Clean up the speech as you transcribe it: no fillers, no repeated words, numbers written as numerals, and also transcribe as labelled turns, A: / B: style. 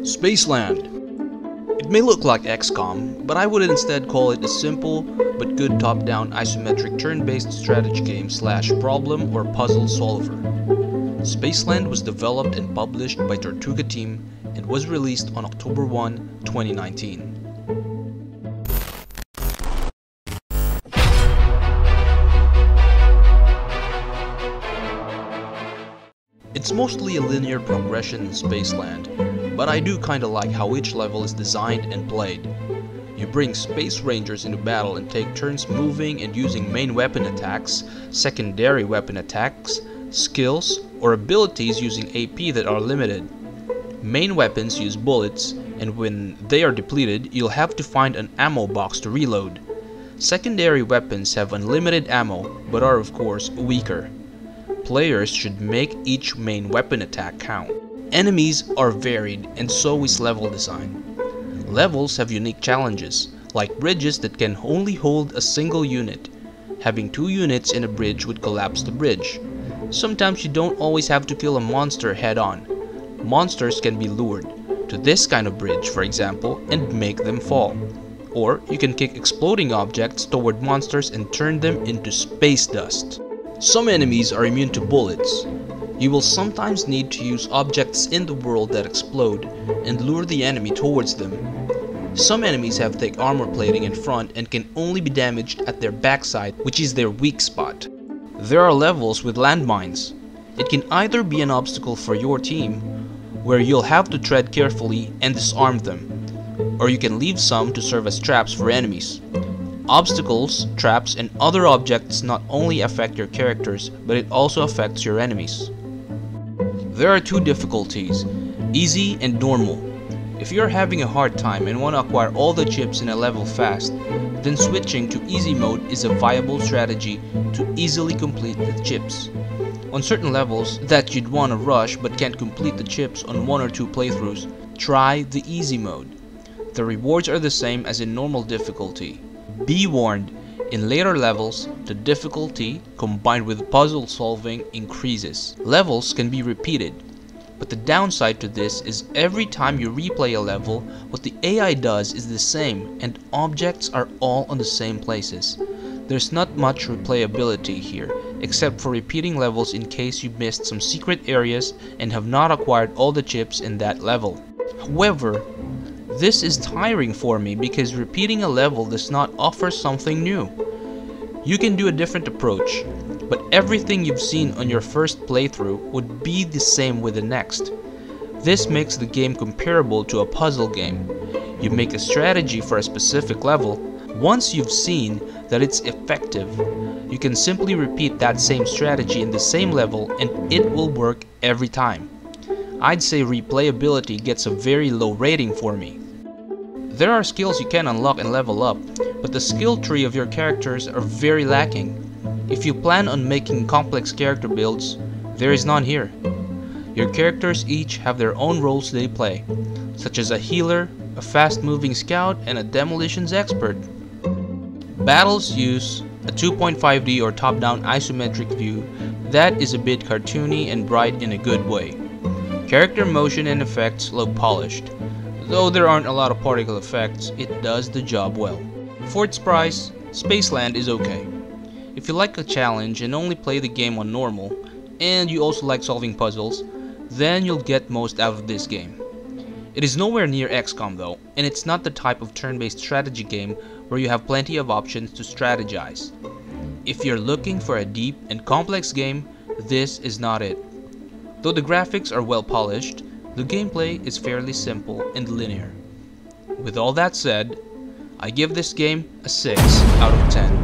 A: Spaceland. It may look like XCOM, but I would instead call it a simple but good top-down isometric turn-based strategy game / problem or puzzle solver. Spaceland was developed and published by Tortuga Team and was released on October 1, 2019. It's mostly a linear progression in Spaceland, but I do kinda like how each level is designed and played. You bring Space Rangers into battle and take turns moving and using main weapon attacks, secondary weapon attacks, skills, or abilities using AP that are limited. Main weapons use bullets, and when they are depleted, you'll have to find an ammo box to reload. Secondary weapons have unlimited ammo, but are of course weaker. Players should make each main weapon attack count. Enemies are varied, and so is level design. Levels have unique challenges, like bridges that can only hold a single unit. Having 2 units in a bridge would collapse the bridge. Sometimes you don't always have to kill a monster head-on. Monsters can be lured to this kind of bridge, for example, and make them fall. Or you can kick exploding objects toward monsters and turn them into space dust. Some enemies are immune to bullets. You will sometimes need to use objects in the world that explode and lure the enemy towards them. Some enemies have thick armor plating in front and can only be damaged at their backside, which is their weak spot. There are levels with landmines. It can either be an obstacle for your team, where you'll have to tread carefully and disarm them, or you can leave some to serve as traps for enemies. Obstacles, traps, and other objects not only affect your characters, but it also affects your enemies. There are 2 difficulties, easy and normal. If you're having a hard time and want to acquire all the chips in a level fast, then switching to easy mode is a viable strategy to easily complete the chips. On certain levels that you'd want to rush but can't complete the chips on 1 or 2 playthroughs, try the easy mode. The rewards are the same as in normal difficulty. Be warned, in later levels, the difficulty combined with puzzle solving increases. Levels can be repeated, but the downside to this is every time you replay a level, what the AI does is the same and objects are all on the same places. There's not much replayability here, except for repeating levels in case you missed some secret areas and have not acquired all the chips in that level. However, this is tiring for me because repeating a level does not offer something new. You can do a different approach, but everything you've seen on your first playthrough would be the same with the next. This makes the game comparable to a puzzle game. You make a strategy for a specific level. Once you've seen that it's effective, you can simply repeat that same strategy in the same level and it will work every time. I'd say replayability gets a very low rating for me. There are skills you can unlock and level up, but the skill tree of your characters are very lacking. If you plan on making complex character builds, there is none here. Your characters each have their own roles they play, such as a healer, a fast-moving scout, and a demolitions expert. Battles use a 2.5D or top-down isometric view that is a bit cartoony and bright in a good way. Character motion and effects look polished. Though there aren't a lot of particle effects, it does the job well. For its price, Spaceland is okay. If you like a challenge and only play the game on normal, and you also like solving puzzles, then you'll get most out of this game. It is nowhere near XCOM though, and it's not the type of turn-based strategy game where you have plenty of options to strategize. If you're looking for a deep and complex game, this is not it. Though the graphics are well polished, the gameplay is fairly simple and linear. With all that said, I give this game a 6 out of 10.